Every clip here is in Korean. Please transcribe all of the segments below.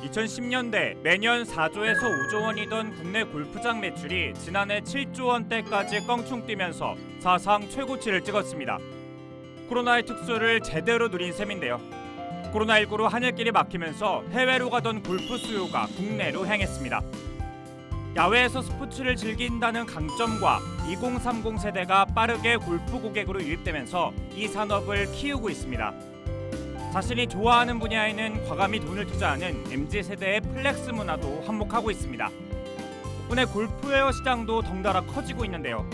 2010년대 매년 4조에서 5조 원이던 국내 골프장 매출이 지난해 7조 원대까지 껑충 뛰면서 사상 최고치를 찍었습니다. 코로나의 특수를 제대로 누린 셈인데요. 코로나19로 하늘길이 막히면서 해외로 가던 골프 수요가 국내로 향했습니다. 야외에서 스포츠를 즐긴다는 강점과 2030 세대가 빠르게 골프 고객으로 유입되면서 이 산업을 키우고 있습니다. 자신이 좋아하는 분야에는 과감히 돈을 투자하는 MZ세대의 플렉스 문화도 한몫하고 있습니다. 덕분에 골프웨어 시장도 덩달아 커지고 있는데요.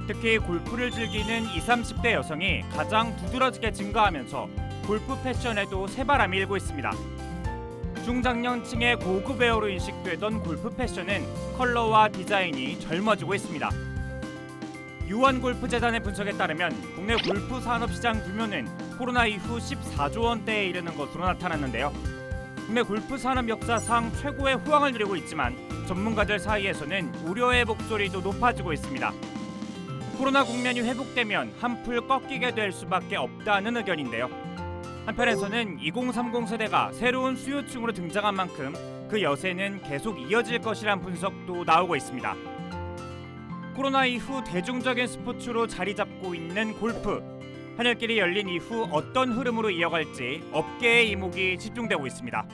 특히 골프를 즐기는 20, 30대 여성이 가장 두드러지게 증가하면서 골프 패션에도 새바람이 일고 있습니다. 중장년층의 고급 웨어로 인식되던 골프 패션은 컬러와 디자인이 젊어지고 있습니다. 유한골프재단의 분석에 따르면 국내 골프 산업 시장 규모는 코로나 이후 14조 원대에 이르는 것으로 나타났는데요. 국내 골프 산업 역사상 최고의 호황을 누리고 있지만 전문가들 사이에서는 우려의 목소리도 높아지고 있습니다. 코로나 국면이 회복되면 한풀 꺾이게 될 수밖에 없다는 의견인데요. 한편에서는 2030 세대가 새로운 수요층으로 등장한 만큼 그 여세는 계속 이어질 것이란 분석도 나오고 있습니다. 코로나 이후 대중적인 스포츠로 자리 잡고 있는 골프. 하늘길이 열린 이후 어떤 흐름으로 이어갈지 업계의 이목이 집중되고 있습니다.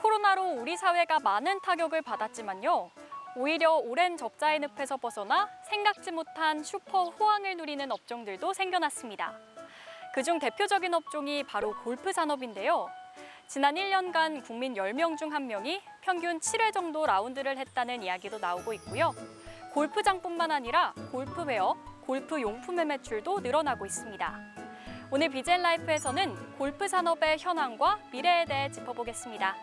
코로나로 우리 사회가 많은 타격을 받았지만요. 오히려 오랜 적자의 늪에서 벗어나 생각지 못한 슈퍼 호황을 누리는 업종들도 생겨났습니다. 그중 대표적인 업종이 바로 골프 산업인데요. 지난 1년간 국민 10명 중 1명이 평균 7회 정도 라운드를 했다는 이야기도 나오고 있고요. 골프장뿐만 아니라 골프웨어, 골프 용품의 매출도 늘어나고 있습니다. 오늘 BGN 라이프에서는 골프 산업의 현황과 미래에 대해 짚어보겠습니다.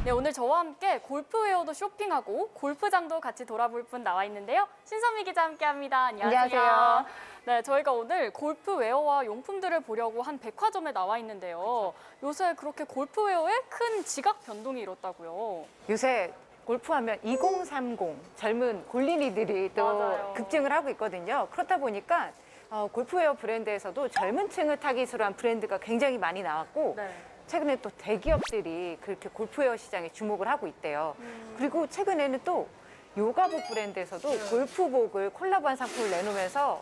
네, 오늘 저와 함께 골프웨어도 쇼핑하고 골프장도 같이 돌아볼 분 나와 있는데요. 신선미 기자 함께합니다. 안녕하세요. 네, 저희가 오늘 골프웨어와 용품들을 보려고 한 백화점에 나와 있는데요. 요새 그렇게 골프웨어에 큰 지각 변동이 일었다고요. 요새 골프하면 2030 젊은 골린이들이 또 맞아요. 급증을 하고 있거든요. 그렇다 보니까 골프웨어 브랜드에서도 젊은 층을 타깃으로 한 브랜드가 굉장히 많이 나왔고 네. 최근에 또 대기업들이 그렇게 골프웨어 시장에 주목을 하고 있대요. 그리고 최근에는 또 요가복 브랜드에서도 골프복을 콜라보한 상품을 내놓으면서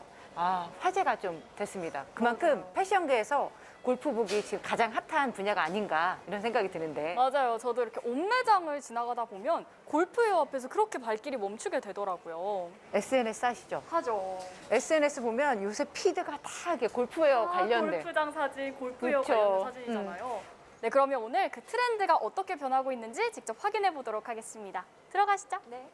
화제가 좀 됐습니다. 그만큼 패션계에서 골프복이 지금 가장 핫한 분야가 아닌가 이런 생각이 드는데. 맞아요. 저도 이렇게 옷매장을 지나가다 보면 골프웨어 앞에서 그렇게 발길이 멈추게 되더라고요. SNS 아시죠? 하죠. SNS 보면 요새 피드가 다 이게 골프웨어 관련된. 골프장 사진, 골프웨어 그쵸. 관련 사진이잖아요. 네, 그러면 오늘 그 트렌드가 어떻게 변하고 있는지 직접 확인해 보도록 하겠습니다. 들어가시죠. 네.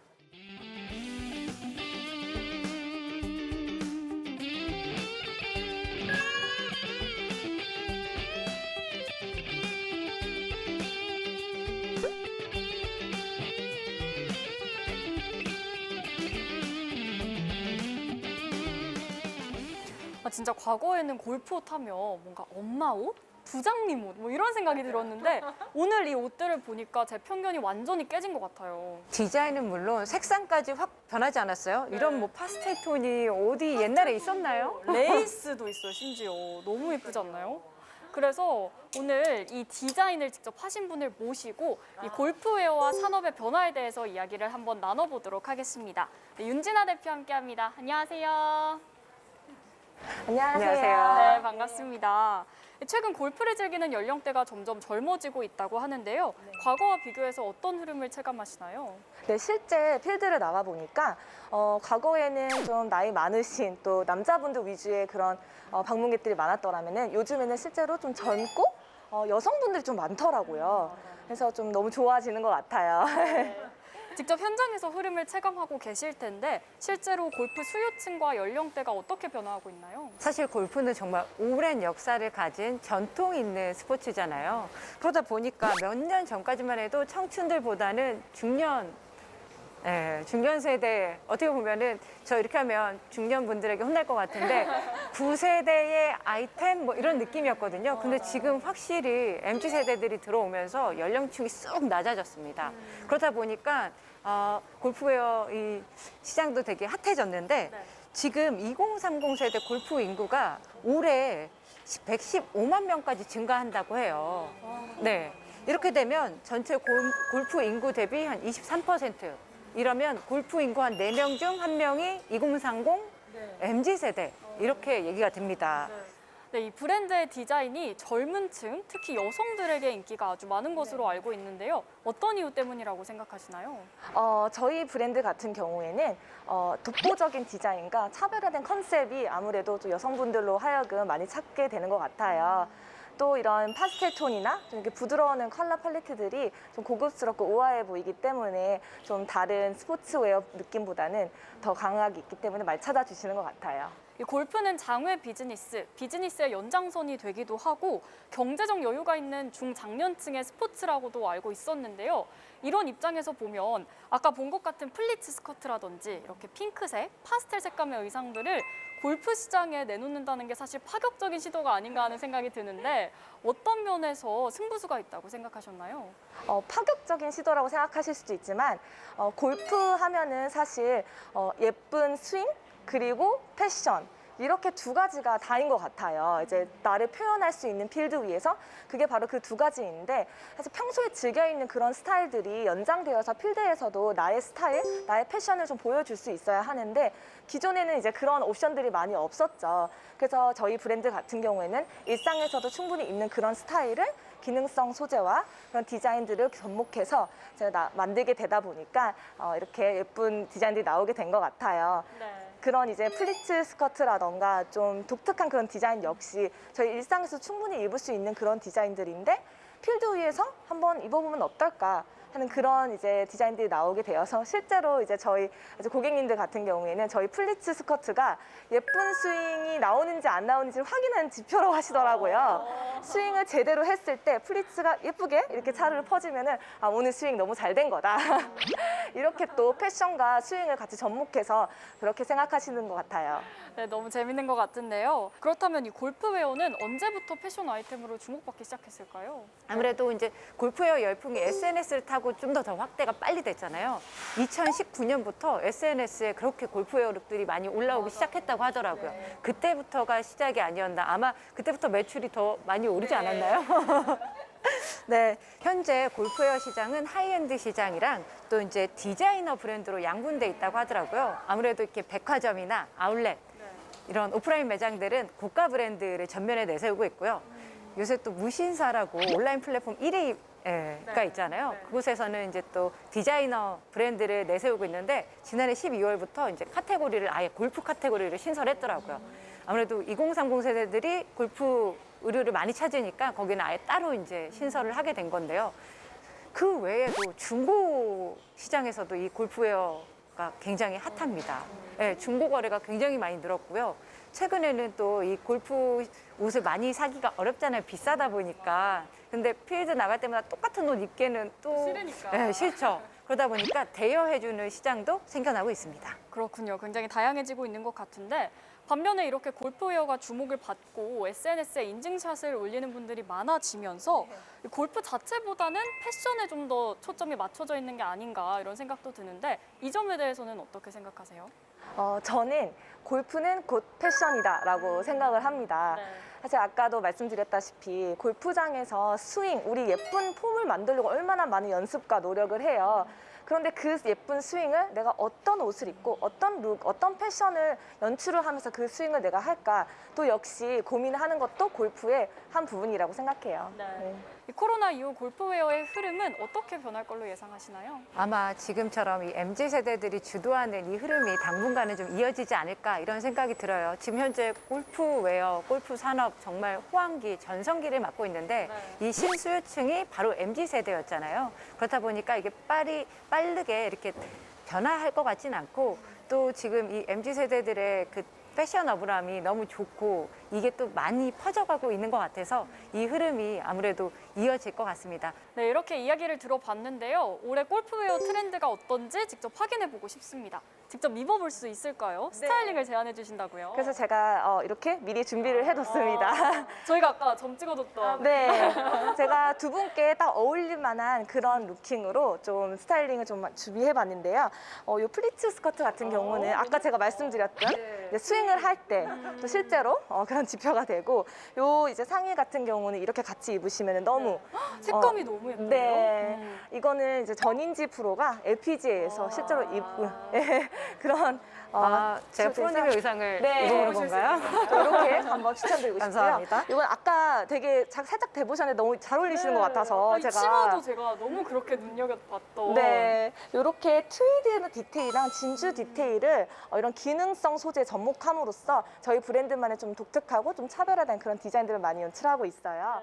진짜 과거에는 골프옷 하면 뭔가 엄마 옷? 부장님 옷? 뭐 이런 생각이 들었는데 오늘 이 옷들을 보니까 제 편견이 완전히 깨진 것 같아요. 디자인은 물론 색상까지 확 변하지 않았어요? 이런 뭐 파스텔 톤이 어디 옛날에 있었나요? 레이스도 있어요, 심지어. 너무 예쁘지 않나요? 그래서 오늘 이 디자인을 직접 하신 분을 모시고 이 골프웨어와 산업의 변화에 대해서 이야기를 한번 나눠보도록 하겠습니다. 네, 윤진아 대표 함께합니다. 안녕하세요. 안녕하세요. 네, 반갑습니다. 최근 골프를 즐기는 연령대가 점점 젊어지고 있다고 하는데요. 과거와 비교해서 어떤 흐름을 체감하시나요? 네, 실제 필드를 나와 보니까 과거에는 좀 나이 많으신 또 남자분들 위주의 그런 방문객들이 많았더라면은 요즘에는 실제로 좀 젊고 여성분들이 좀 많더라고요. 그래서 좀 너무 좋아지는 것 같아요. 직접 현장에서 흐름을 체감하고 계실 텐데 실제로 골프 수요층과 연령대가 어떻게 변화하고 있나요? 사실 골프는 정말 오랜 역사를 가진 전통 있는 스포츠잖아요. 그러다 보니까 몇 년 전까지만 해도 청춘들보다는 중년 세대, 어떻게 보면은 저 이렇게 하면 중년분들에게 혼날 것 같은데 9세대의 아이템 뭐 이런 느낌이었거든요. 근데 지금 확실히 MZ세대들이 들어오면서 연령층이 쏙 낮아졌습니다. 그러다 보니까 골프웨어 이 시장도 되게 핫해졌는데 지금 2030 세대 골프 인구가 올해 115만 명까지 증가한다고 해요. 네. 이렇게 되면 전체 골프 인구 대비 한 23%. 이러면 골프 인구 한 4명 중 1명이 2030 MZ세대 이렇게 얘기가 됩니다. 네, 이 브랜드의 디자인이 젊은 층, 특히 여성들에게 인기가 아주 많은 것으로 알고 있는데요. 어떤 이유 때문이라고 생각하시나요? 저희 브랜드 같은 경우에는 독보적인 디자인과 차별화된 컨셉이 아무래도 좀 여성분들로 하여금 많이 찾게 되는 것 같아요. 또 이런 파스텔 톤이나 좀 이렇게 부드러운 컬러 팔레트들이 좀 고급스럽고 우아해 보이기 때문에 좀 다른 스포츠웨어 느낌보다는 더 강하게 있기 때문에 많이 찾아주시는 것 같아요. 이 골프는 장외 비즈니스의 연장선이 되기도 하고 경제적 여유가 있는 중장년층의 스포츠라고도 알고 있었는데요. 이런 입장에서 보면 아까 본 것 같은 플리츠 스커트라든지 이렇게 핑크색, 파스텔 색감의 의상들을 골프 시장에 내놓는다는 게 사실 파격적인 시도가 아닌가 하는 생각이 드는데 어떤 면에서 승부수가 있다고 생각하셨나요? 파격적인 시도라고 생각하실 수도 있지만 골프 하면은 사실 예쁜 스윙 그리고 패션 이렇게 두 가지가 다인 것 같아요. 이제 나를 표현할 수 있는 필드 위에서 그게 바로 그 두 가지인데 사실 평소에 즐겨 있는 그런 스타일들이 연장되어서 필드에서도 나의 스타일, 나의 패션을 좀 보여줄 수 있어야 하는데 기존에는 이제 그런 옵션들이 많이 없었죠. 그래서 저희 브랜드 같은 경우에는 일상에서도 충분히 입는 그런 스타일을 기능성 소재와 그런 디자인들을 접목해서 제가 만들게 되다 보니까 이렇게 예쁜 디자인들이 나오게 된 것 같아요. 네. 그런 이제 플리츠 스커트라던가 좀 독특한 그런 디자인 역시 저희 일상에서 충분히 입을 수 있는 그런 디자인들인데 필드 위에서 한번 입어보면 어떨까 하는 그런 이제 디자인들이 나오게 되어서 실제로 이제 저희 고객님들 같은 경우에는 저희 플리츠 스커트가 예쁜 스윙이 나오는지 안 나오는지 확인하는 지표라고 하시더라고요. 스윙을 제대로 했을 때 플리츠가 예쁘게 이렇게 차르르 퍼지면은 아, 오늘 스윙 너무 잘 된 거다. 이렇게 또 패션과 스윙을 같이 접목해서 그렇게 생각하시는 것 같아요. 네, 너무 재밌는 것 같은데요. 그렇다면 이 골프웨어는 언제부터 패션 아이템으로 주목받기 시작했을까요? 아무래도 이제 골프웨어 열풍이 SNS를 타고 좀 더 확대가 빨리 됐잖아요. 2019년부터 SNS에 그렇게 골프웨어 룩들이 많이 올라오기 시작했다고 하더라고요. 그때부터가 시작이 아니었나. 아마 그때부터 매출이 더 많이 오르지 않았나요? 네, 현재 골프웨어 시장은 하이엔드 시장이랑 또 이제 디자이너 브랜드로 양분돼 있다고 하더라고요. 아무래도 이렇게 백화점이나 아울렛 이런 오프라인 매장들은 고가 브랜드를 전면에 내세우고 있고요. 요새 또 무신사라고 온라인 플랫폼 1위가 있잖아요. 그곳에서는 이제 또 디자이너 브랜드를 내세우고 있는데 지난해 12월부터 이제 카테고리를 아예 골프 카테고리를 신설했더라고요. 아무래도 2030 세대들이 골프 의류를 많이 찾으니까 거기는 아예 따로 이제 신설을 하게 된 건데요. 그 외에도 중고 시장에서도 이 골프웨어가 굉장히 핫합니다. 네, 중고 거래가 굉장히 많이 늘었고요. 최근에는 또 이 골프 옷을 많이 사기가 어렵잖아요. 비싸다 보니까. 근데 필드 나갈 때마다 똑같은 옷 입기에는 또 싫으니까. 네, 싫죠. 그러다 보니까 대여해주는 시장도 생겨나고 있습니다. 그렇군요. 굉장히 다양해지고 있는 것 같은데 반면에 이렇게 골프웨어가 주목을 받고 SNS에 인증샷을 올리는 분들이 많아지면서 골프 자체보다는 패션에 좀 더 초점이 맞춰져 있는 게 아닌가 이런 생각도 드는데 이 점에 대해서는 어떻게 생각하세요? 저는 골프는 곧 패션이다라고 생각을 합니다. 네. 사실 아까도 말씀드렸다시피 골프장에서 스윙, 우리 예쁜 폼을 만들려고 얼마나 많은 연습과 노력을 해요. 그런데 그 예쁜 스윙을 내가 어떤 옷을 입고 어떤 룩, 어떤 패션을 연출을 하면서 그 스윙을 내가 할까 또 역시 고민을 하는 것도 골프의 한 부분이라고 생각해요. 네. 이 코로나 이후 골프웨어의 흐름은 어떻게 변할 걸로 예상하시나요? 아마 지금처럼 이 MZ세대들이 주도하는 이 흐름이 당분간은 좀 이어지지 않을까 이런 생각이 들어요. 지금 현재 골프웨어, 골프 산업 정말 호황기, 전성기를 맞고 있는데 이 신수요층이 바로 MZ세대였잖아요. 그렇다 보니까 이게 빠르게 이렇게 변화할 것 같진 않고 또 지금 이 MZ세대들의 그 패셔너블함이 너무 좋고 이게 또 많이 퍼져가고 있는 것 같아서 이 흐름이 아무래도 이어질 것 같습니다. 네, 이렇게 이야기를 들어봤는데요. 올해 골프웨어 트렌드가 어떤지 직접 확인해보고 싶습니다. 직접 입어볼 수 있을까요? 스타일링을 제안해 주신다고요? 그래서 제가 이렇게 미리 준비를 해뒀습니다. 저희가 아까 점 찍어뒀던 네, 제가 두 분께 딱 어울릴 만한 그런 루킹으로 좀 스타일링을 좀 준비해봤는데요. 이 플리츠 스커트 같은 경우는 아까 제가 말씀드렸던 이제 스윙을 슈팅을 할 때 또 실제로 그런 지표가 되고 요 이제 상의 같은 경우는 이렇게 같이 입으시면 너무 색감이 너무 예쁜데요? 네. 이거는 이제 전인지 프로가 LPGA에서 실제로 입은 그런 제가 슈트에서 프로님의 의상을 네. 입어보는 건가요? 이렇게 한번 추천드리고 싶고요. 감사합니다. 이건 아까 되게 살짝 대보셨는데 너무 잘 어울리시는 것 같아서 이 제가 치마도 제가 너무 그렇게 눈여겨봤던. 네, 이렇게 트위드 디테일이랑 진주 디테일을 이런 기능성 소재에 접목함으로써 저희 브랜드만의 좀 독특하고 좀 차별화된 그런 디자인들을 많이 연출하고 있어요.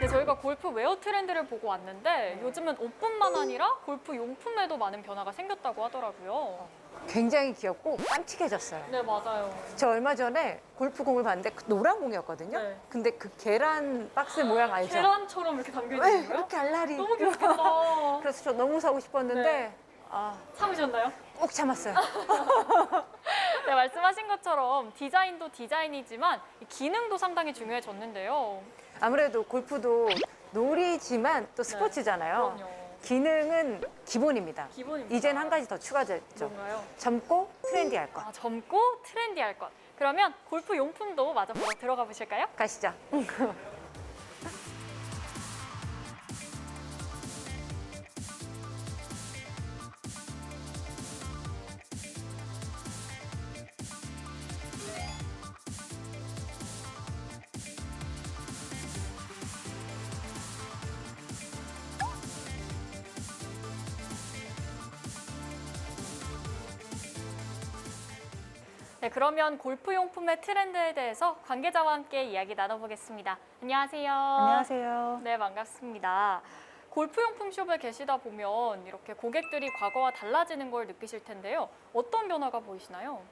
네, 저희가 골프 웨어 트렌드를 보고 왔는데 요즘은 옷뿐만 아니라 골프 용품에도 많은 변화가 생겼다고 하더라고요. 굉장히 귀엽고 깜찍해졌어요. 네, 맞아요. 저 얼마 전에 골프공을 봤는데 그 노란 공이었거든요. 네. 근데 그 계란 박스 모양 알죠? 계란처럼 이렇게 담겨 왜 있는 거예요? 이렇게 알라리. 너무 귀엽겠다. 그래서 저 너무 사고 싶었는데 네. 아, 참으셨나요? 꼭 참았어요. 네, 말씀하신 것처럼 디자인도 디자인이지만 이 기능도 상당히 중요해졌는데요. 아무래도 골프도 놀이지만 또 스포츠잖아요. 그럼요. 기능은 기본입니다. 기본입니다. 이젠 한 가지 더 추가됐죠. 뭔가요? 젊고 트렌디할 것. 젊고 트렌디할 것. 그러면 골프 용품도 마저 보러 들어가 보실까요? 가시죠. 네, 그러면 골프 용품의 트렌드에 대해서 관계자와 함께 이야기 나눠보겠습니다. 안녕하세요. 안녕하세요. 네, 반갑습니다. 골프용품 숍에 계시다 보면 이렇게 고객들이 과거와 달라지는 걸 느끼실 텐데요. 어떤 변화가 보이시나요?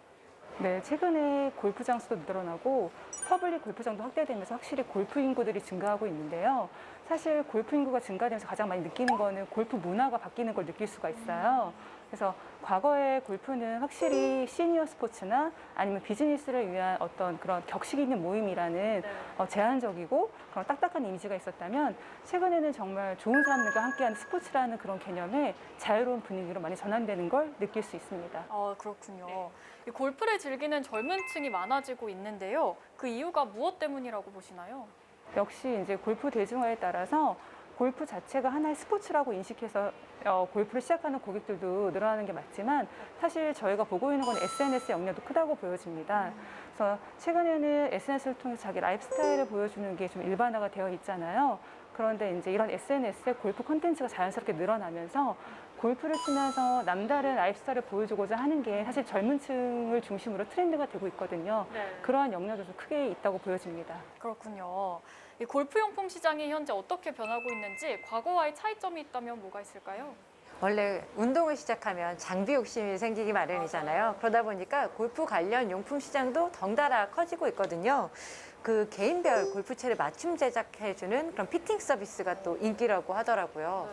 네, 최근에 골프장 수도 늘어나고 퍼블릭 골프장도 확대되면서 확실히 골프 인구들이 증가하고 있는데요. 사실 골프 인구가 증가되면서 가장 많이 느끼는 거는 골프 문화가 바뀌는 걸 느낄 수가 있어요. 그래서 과거의 골프는 확실히 시니어 스포츠나 아니면 비즈니스를 위한 어떤 그런 격식 있는 모임이라는 제한적이고 그런 딱딱한 이미지가 있었다면 최근에는 정말 좋은 사람들과 함께하는 스포츠라는 그런 개념에 자유로운 분위기로 많이 전환되는 걸 느낄 수 있습니다. 그렇군요. 이 골프를 즐기는 젊은 층이 많아지고 있는데요. 그 이유가 무엇 때문이라고 보시나요? 역시 이제 골프 대중화에 따라서 골프 자체가 하나의 스포츠라고 인식해서 골프를 시작하는 고객들도 늘어나는 게 맞지만 사실 저희가 보고 있는 건 SNS의 영향도 크다고 보여집니다. 그래서 최근에는 SNS를 통해서 자기 라이프 스타일을 보여주는 게 좀 일반화가 되어 있잖아요. 그런데 이제 이런 SNS에 골프 콘텐츠가 자연스럽게 늘어나면서 골프를 치면서 남다른 라이프 스타일을 보여주고자 하는 게 사실 젊은 층을 중심으로 트렌드가 되고 있거든요. 그러한 영향도 좀 크게 있다고 보여집니다. 그렇군요. 이 골프용품 시장이 현재 어떻게 변하고 있는지 과거와의 차이점이 있다면 뭐가 있을까요? 원래 운동을 시작하면 장비 욕심이 생기기 마련이잖아요. 그러다 보니까 골프 관련 용품 시장도 덩달아 커지고 있거든요. 그 개인별 골프채를 맞춤 제작해주는 그런 피팅 서비스가 또 인기라고 하더라고요.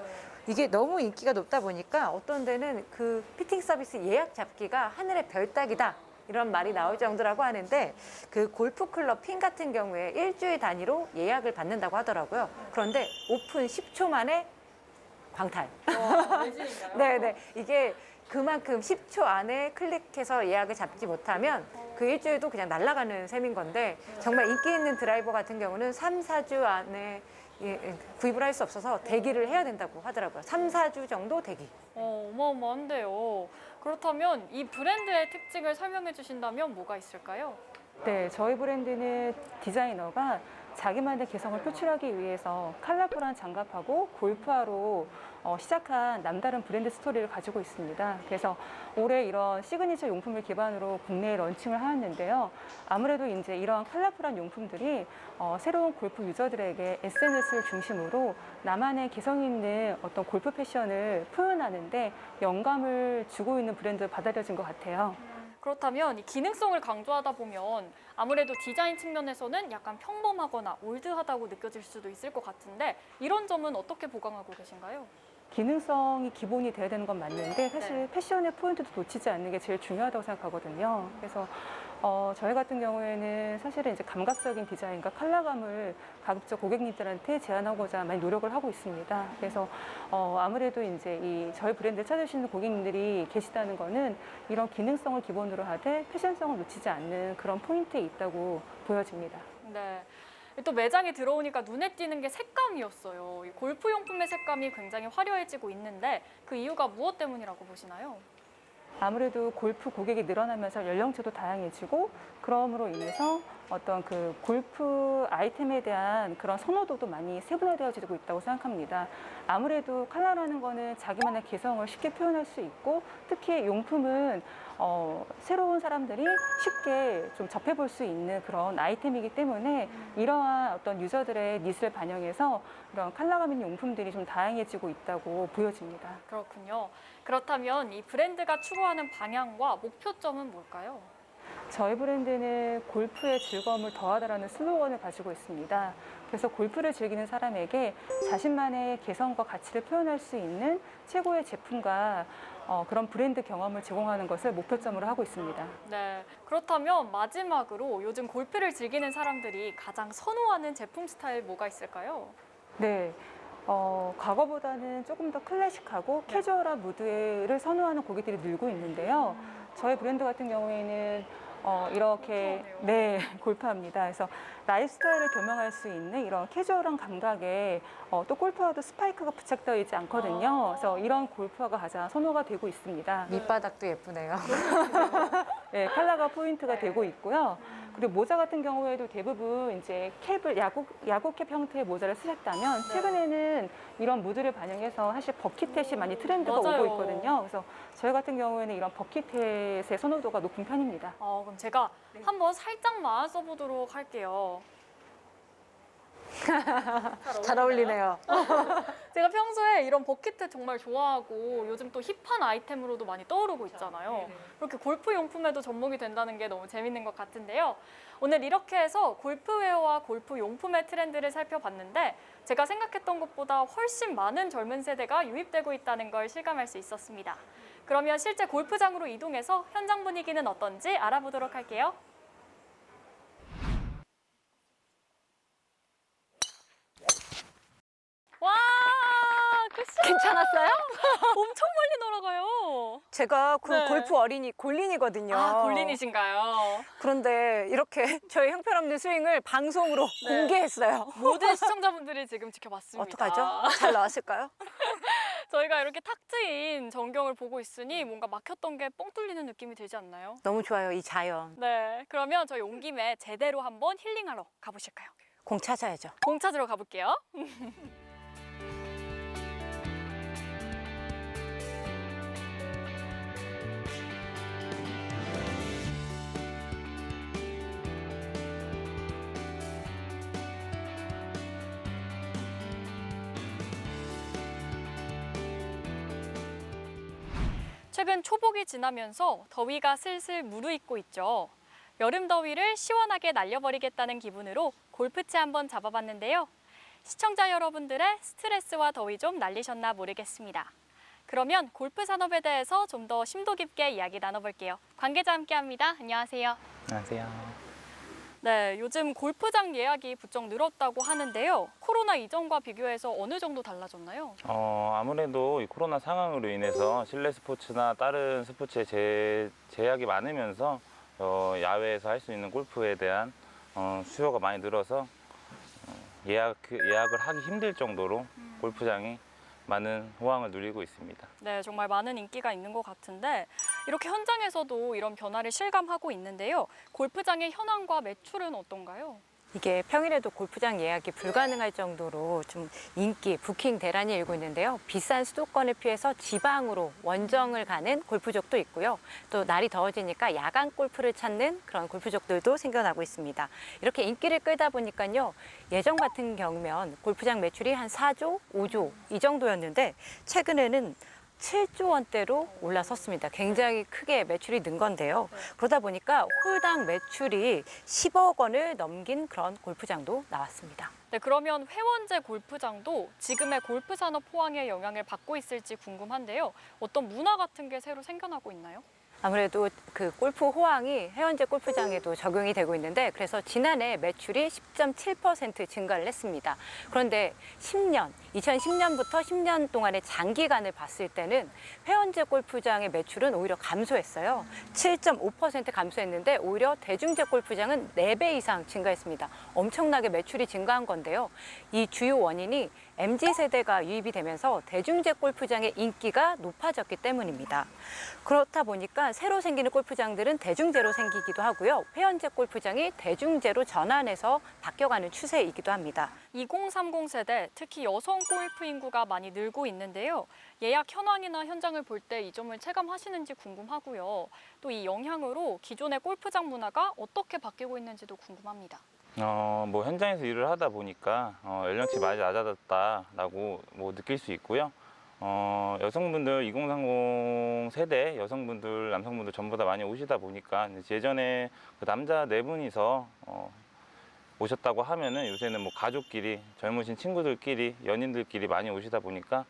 이게 너무 인기가 높다 보니까 어떤 데는 그 피팅 서비스 예약 잡기가 하늘의 별 따기다. 이런 말이 나올 정도라고 하는데 그 골프 클럽 핀 같은 경우에 일주일 단위로 예약을 받는다고 하더라고요. 그런데 오픈 10초 만에 광탈. 매진인가요? 네네. 이게 그만큼 10초 안에 클릭해서 예약을 잡지 못하면 그 일주일도 그냥 날아가는 셈인 건데 정말 인기 있는 드라이버 같은 경우는 3, 4주 안에 구입을 할 수 없어서 대기를 해야 된다고 하더라고요. 3, 4주 정도 대기. 어마어마한데요. 그렇다면 이 브랜드의 특징을 설명해 주신다면 뭐가 있을까요? 네, 저희 브랜드는 디자이너가 자기만의 개성을 표출하기 위해서 컬러풀한 장갑하고 골프화로 시작한 남다른 브랜드 스토리를 가지고 있습니다. 그래서 올해 이런 시그니처 용품을 기반으로 국내에 런칭을 하였는데요. 아무래도 이제 이런 컬러풀한 용품들이 새로운 골프 유저들에게 SNS를 중심으로 나만의 개성 있는 어떤 골프 패션을 표현하는데 영감을 주고 있는 브랜드로 받아들여진 것 같아요. 그렇다면 이 기능성을 강조하다 보면 아무래도 디자인 측면에서는 약간 평범하거나 올드하다고 느껴질 수도 있을 것 같은데 이런 점은 어떻게 보강하고 계신가요? 기능성이 기본이 돼야 되는 건 맞는데 사실 패션의 포인트도 놓치지 않는 게 제일 중요하다고 생각하거든요. 그래서 저희 같은 경우에는 사실은 이제 감각적인 디자인과 컬러감을 가급적 고객님들한테 제안하고자 많이 노력을 하고 있습니다. 그래서 아무래도 이제 이 저희 브랜드를 찾으시는 고객님들이 계시다는 거는 이런 기능성을 기본으로 하되 패션성을 놓치지 않는 그런 포인트에 있다고 보여집니다. 네. 또 매장에 들어오니까 눈에 띄는 게 색감이었어요. 이 골프용품의 색감이 굉장히 화려해지고 있는데 그 이유가 무엇 때문이라고 보시나요? 아무래도 골프 고객이 늘어나면서 연령대도 다양해지고 그럼으로 인해서 어떤 그 골프 아이템에 대한 그런 선호도도 많이 세분화되어지고 있다고 생각합니다. 아무래도 컬러라는 거는 자기만의 개성을 쉽게 표현할 수 있고 특히 용품은 새로운 사람들이 쉽게 좀 접해볼 수 있는 그런 아이템이기 때문에 이러한 어떤 유저들의 니즈를 반영해서 이런 컬러감 있는 용품들이 좀 다양해지고 있다고 보여집니다. 그렇군요. 그렇다면 이 브랜드가 추구하는 방향과 목표점은 뭘까요? 저희 브랜드는 골프의 즐거움을 더하다라는 슬로건을 가지고 있습니다. 그래서 골프를 즐기는 사람에게 자신만의 개성과 가치를 표현할 수 있는 최고의 제품과 그런 브랜드 경험을 제공하는 것을 목표점으로 하고 있습니다. 네. 그렇다면 마지막으로 요즘 골프를 즐기는 사람들이 가장 선호하는 제품 스타일 뭐가 있을까요? 네. 과거보다는 조금 더 클래식하고 캐주얼한 무드를 선호하는 고객들이 늘고 있는데요. 저희 브랜드 같은 경우에는 이렇게 네 골프합니다. 그래서 라이프스타일을 겸용할 수 있는 이런 캐주얼한 감각에 또 골프화도 스파이크가 부착되어 있지 않거든요. 그래서 이런 골프화가 가장 선호가 되고 있습니다. 밑바닥도 예쁘네요. 네, 컬러가 포인트가 되고 있고요. 그리고 모자 같은 경우에도 대부분 이제 캡을 야구 캡 형태의 모자를 쓰셨다면 최근에는 이런 무드를 반영해서 사실 버킷햇이 많이 트렌드가 맞아요. 오고 있거든요. 그래서 저희 같은 경우에는 이런 버킷햇의 선호도가 높은 편입니다. 그럼 제가 한번 살짝만 써보도록 할게요. 잘 어울리네요. 제가 평소에 이런 버킷햇 정말 좋아하고 요즘 또 힙한 아이템으로도 많이 떠오르고 있잖아요. 그렇게 골프 용품에도 접목이 된다는 게 너무 재밌는 것 같은데요. 오늘 이렇게 해서 골프웨어와 골프 용품의 트렌드를 살펴봤는데 제가 생각했던 것보다 훨씬 많은 젊은 세대가 유입되고 있다는 걸 실감할 수 있었습니다. 그러면 실제 골프장으로 이동해서 현장 분위기는 어떤지 알아보도록 할게요. 와, 굿샷! 괜찮았어요? 엄청 멀리 날아가요. 제가 그 네. 골프 어린이 골린이거든요. 골린이신가요? 그런데 이렇게 저희 형편없는 스윙을 방송으로 네. 공개했어요. 모든 시청자분들이 지금 지켜봤습니다. 어떡하죠? 잘 나왔을까요? 저희가 이렇게 탁 트인 전경을 보고 있으니 뭔가 막혔던 게 뻥 뚫리는 느낌이 들지 않나요? 너무 좋아요, 이 자연. 네, 그러면 저희 온 김에 제대로 한번 힐링하러 가보실까요? 공 찾아야죠. 공 찾으러 가볼게요. 최근 초복이 지나면서 더위가 슬슬 무르익고 있죠. 여름 더위를 시원하게 날려버리겠다는 기분으로 골프채 한번 잡아봤는데요. 시청자 여러분들의 스트레스와 더위 좀 날리셨나 모르겠습니다. 그러면 골프 산업에 대해서 좀 더 심도 깊게 이야기 나눠볼게요. 관계자 함께합니다. 안녕하세요. 안녕하세요. 네, 요즘 골프장 예약이 부쩍 늘었다고 하는데요. 코로나 이전과 비교해서 어느 정도 달라졌나요? 아무래도 이 코로나 상황으로 인해서 실내 스포츠나 다른 스포츠에 제약이 많으면서 야외에서 할 수 있는 골프에 대한 수요가 많이 늘어서 예약을 하기 힘들 정도로 골프장이 많은 호황을 누리고 있습니다. 네, 정말 많은 인기가 있는 것 같은데 이렇게 현장에서도 이런 변화를 실감하고 있는데요. 골프장의 현황과 매출은 어떤가요? 이게 평일에도 골프장 예약이 불가능할 정도로 좀 인기, 부킹 대란이 일고 있는데요. 비싼 수도권을 피해서 지방으로 원정을 가는 골프족도 있고요. 또 날이 더워지니까 야간 골프를 찾는 그런 골프족들도 생겨나고 있습니다. 이렇게 인기를 끌다 보니까요. 예전 같은 경우면 골프장 매출이 한 4조, 5조 이 정도였는데 최근에는 7조 원대로 올라섰습니다. 굉장히 크게 매출이 는 건데요. 그러다 보니까 홀당 매출이 10억 원을 넘긴 그런 골프장도 나왔습니다. 네, 그러면 회원제 골프장도 지금의 골프 산업 호황의 영향을 받고 있을지 궁금한데요. 어떤 문화 같은 게 새로 생겨나고 있나요? 아무래도 그 골프 호황이 해원제 골프장에도 적용이 되고 있는데 그래서 지난해 매출이 10.7% 증가를 했습니다. 그런데 2010년부터 10년 동안의 장기간을 봤을 때는 해원제 골프장의 매출은 오히려 감소했어요. 7.5% 감소했는데 오히려 대중제 골프장은 4배 이상 증가했습니다. 엄청나게 매출이 증가한 건데요. 이 주요 원인이 MZ세대가 유입이 되면서 대중제 골프장의 인기가 높아졌기 때문입니다. 그렇다 보니까 새로 생기는 골프장들은 대중제로 생기기도 하고요. 회원제 골프장이 대중제로 전환해서 바뀌어가는 추세이기도 합니다. 2030 세대, 특히 여성 골프 인구가 많이 늘고 있는데요. 예약 현황이나 현장을 볼 때 이 점을 체감하시는지 궁금하고요. 또 이 영향으로 기존의 골프장 문화가 어떻게 바뀌고 있는지도 궁금합니다. 뭐 현장에서 일을 하다 보니까 연령층이 많이 낮아졌다라고 뭐 느낄 수 있고요. 여성분들 2030 세대 여성분들, 남성분들 전부 다 많이 오시다 보니까 예전에 그 남자 4분이서 오셨다고 하면은 요새는 뭐 가족끼리, 젊으신 친구들끼리, 연인들끼리 많이 오시다 보니까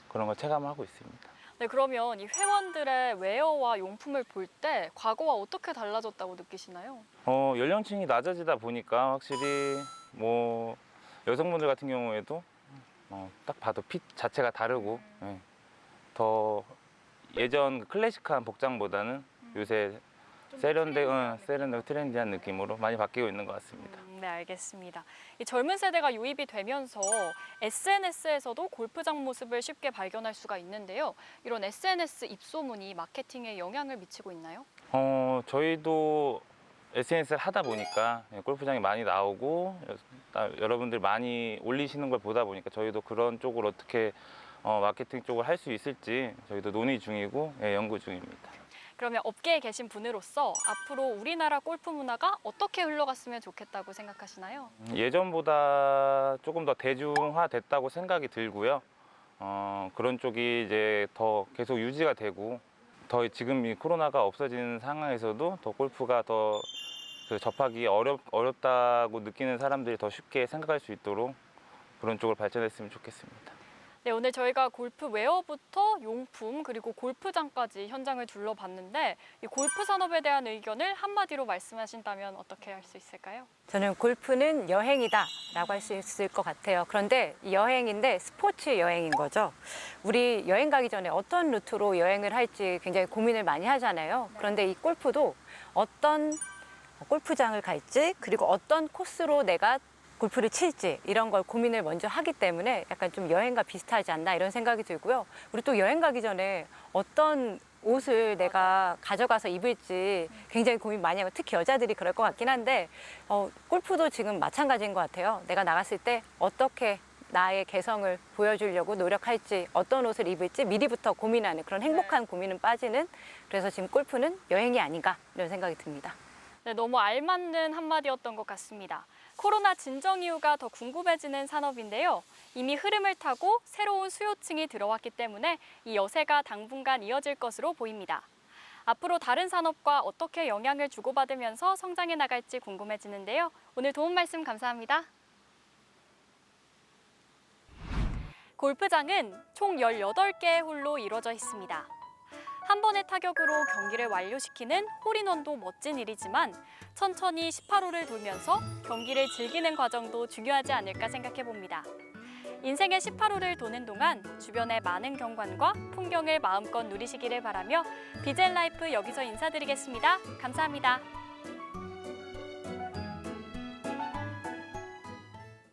그런 걸 체감하고 있습니다. 네, 그러면 이 회원들의 웨어와 용품을 볼 때 과거와 어떻게 달라졌다고 느끼시나요? 연령층이 낮아지다 보니까 확실히 뭐 여성분들 같은 경우에도 딱 봐도 핏 자체가 다르고 더 예전 클래식한 복장보다는 요새 세련되고 트렌디한 느낌으로 많이 바뀌고 있는 것 같습니다. 네, 알겠습니다. 이 젊은 세대가 유입이 되면서 SNS에서도 골프장 모습을 쉽게 발견할 수가 있는데요. 이런 SNS 입소문이 마케팅에 영향을 미치고 있나요? 저희도 SNS를 하다 보니까 골프장이 많이 나오고 여러분들 많이 올리시는 걸 보다 보니까 저희도 그런 쪽으로 어떻게 마케팅 쪽을 할 수 있을지 저희도 논의 중이고 연구 중입니다. 그러면 업계에 계신 분으로서 앞으로 우리나라 골프 문화가 어떻게 흘러갔으면 좋겠다고 생각하시나요? 예전보다 조금 더 대중화됐다고 생각이 들고요. 그런 쪽이 이제 더 계속 유지가 되고 더 지금 이 코로나가 없어지는 상황에서도 더 골프가 더 접하기 어렵다고 느끼는 사람들이 더 쉽게 생각할 수 있도록 그런 쪽으로 발전했으면 좋겠습니다. 네, 오늘 저희가 골프 웨어부터 용품 그리고 골프장까지 현장을 둘러봤는데 이 골프 산업에 대한 의견을 한마디로 말씀하신다면 어떻게 할 수 있을까요? 저는 골프는 여행이다 라고 할 수 있을 것 같아요. 그런데 이 여행인데 스포츠 여행인 거죠. 우리 여행 가기 전에 어떤 루트로 여행을 할지 굉장히 고민을 많이 하잖아요. 그런데 이 골프도 어떤 골프장을 갈지 그리고 어떤 코스로 내가 골프를 칠지 이런 걸 고민을 먼저 하기 때문에 약간 좀 여행과 비슷하지 않나 이런 생각이 들고요. 우리 또 여행 가기 전에 어떤 옷을 내가 가져가서 입을지 굉장히 고민 많이 하고 특히 여자들이 그럴 것 같긴 한데 골프도 지금 마찬가지인 것 같아요. 내가 나갔을 때 어떻게 나의 개성을 보여주려고 노력할지 어떤 옷을 입을지 미리부터 고민하는 그런 행복한 고민은 빠지는 그래서 지금 골프는 여행이 아닌가 이런 생각이 듭니다. 네, 너무 알맞는 한마디였던 것 같습니다. 코로나 진정 이유가 더 궁금해지는 산업인데요. 이미 흐름을 타고 새로운 수요층이 들어왔기 때문에 이 여세가 당분간 이어질 것으로 보입니다. 앞으로 다른 산업과 어떻게 영향을 주고받으면서 성장해 나갈지 궁금해지는데요. 오늘 도움 말씀 감사합니다. 골프장은 총 18개의 홀로 이루어져 있습니다. 한 번의 타격으로 경기를 완료시키는 홀인원도 멋진 일이지만 천천히 18홀을 돌면서 경기를 즐기는 과정도 중요하지 않을까 생각해 봅니다. 인생의 18홀을 도는 동안 주변의 많은 경관과 풍경을 마음껏 누리시기를 바라며 BJ 라이프 여기서 인사드리겠습니다. 감사합니다.